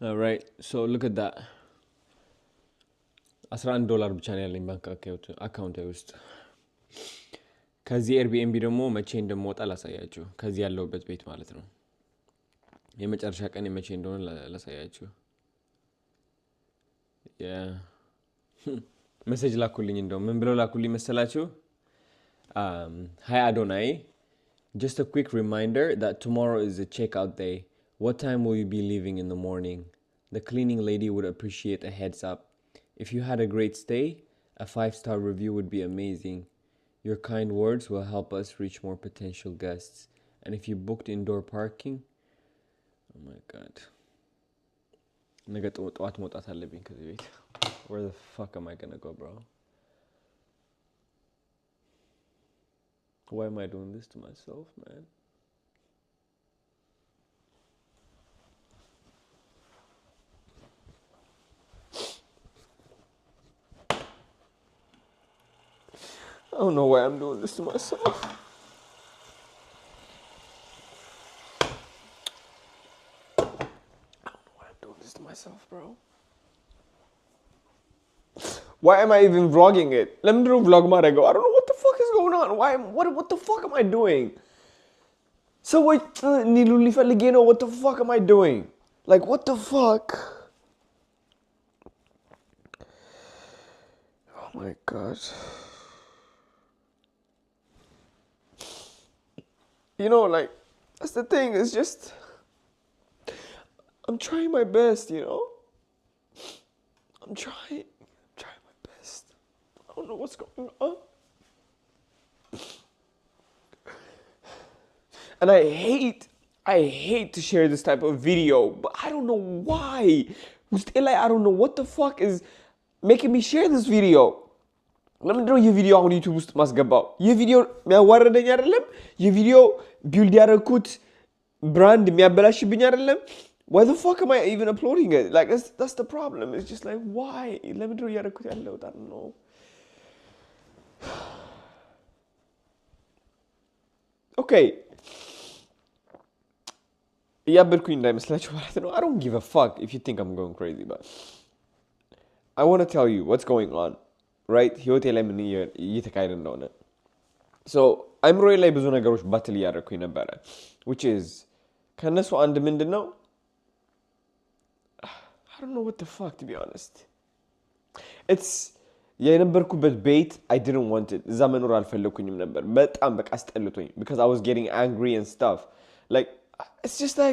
All right, so look at that. $11 ብቻ ነው ያለኝ ባንክ አካውንት ውስጥ። ከዚህ ኤርቢኤንቢ ደግሞ መቼ እንደምወጣ ላሳያችሁ። ከዚህ ያለውበት ቤት ማለት ነው። የመጨረሻ ቀን መቼ እንደሆነ ላሳያችሁ። ሜሴጅ ላኩልኝ እንደው ምን ብለው ላኩልኝ መሰላችሁ? Hi Adonai, just a quick reminder that tomorrow is a checkout day. What time will you be leaving in the morning? The cleaning lady would appreciate a heads up. If you had a great stay, a 5-star review would be amazing. Your kind words will help us reach more potential guests. And if you booked indoor parking, oh my god. ነገ ጠዋት መውጣት አለብኝ ከዚህ ቤት. Where the fuck am I gonna go, bro? Why am I doing this to myself, man? I don't know why I'm doing this to myself. I don't know why I'm doing this to myself, bro. Why am I even vlogging it? Let me do vlog marego. I don't know what the fuck is going on. What the fuck am I doing? So what what the fuck am I doing? Like what the fuck? Oh my god. You know, like, that's the thing, it's just, I'm trying my best, you know? I'm trying my best. I don't know what's going on. And I hate to share this type of video, but I don't know why. I don't know what the fuck is making me share this video. ለምን ነው የቪዲዮ አሁን ዩቲዩብ ውስጥ ማስገባው? የቪዲዮ የሚያዋርደኝ አይደለም? የቪዲዮ ቢልድ ያደረኩት ብራንድ የሚያበላሽብኝ አይደለም? Why the fuck am I even uploading it? Like that's the problem. It's just like why? ለምን ነው ያደረኩት ያለው? I don't know. Okay. ያበርኩኝ እንዳይመስላችሁ ማለት ነው. I don't give a fuck if you think I'm going crazy, but I want to tell you what's going on. Right? ህይወቴ ላይ ምን እየተካሄደ እንደሆነ. So አይምሮዬ ላይ ብዙ ነገሮች ባትል እያደረኩኝ ነበረ. Which is ከነሱ አንድ ምንድነው? I don't know what the fuck, to be honest. It's የነበርኩበት ቤት I didn't want it. እዛ መኖር አልፈለኩኝም ነበር. በጣም በቃ አስጠልቶኝ because I was getting angry and stuff. Like it's just like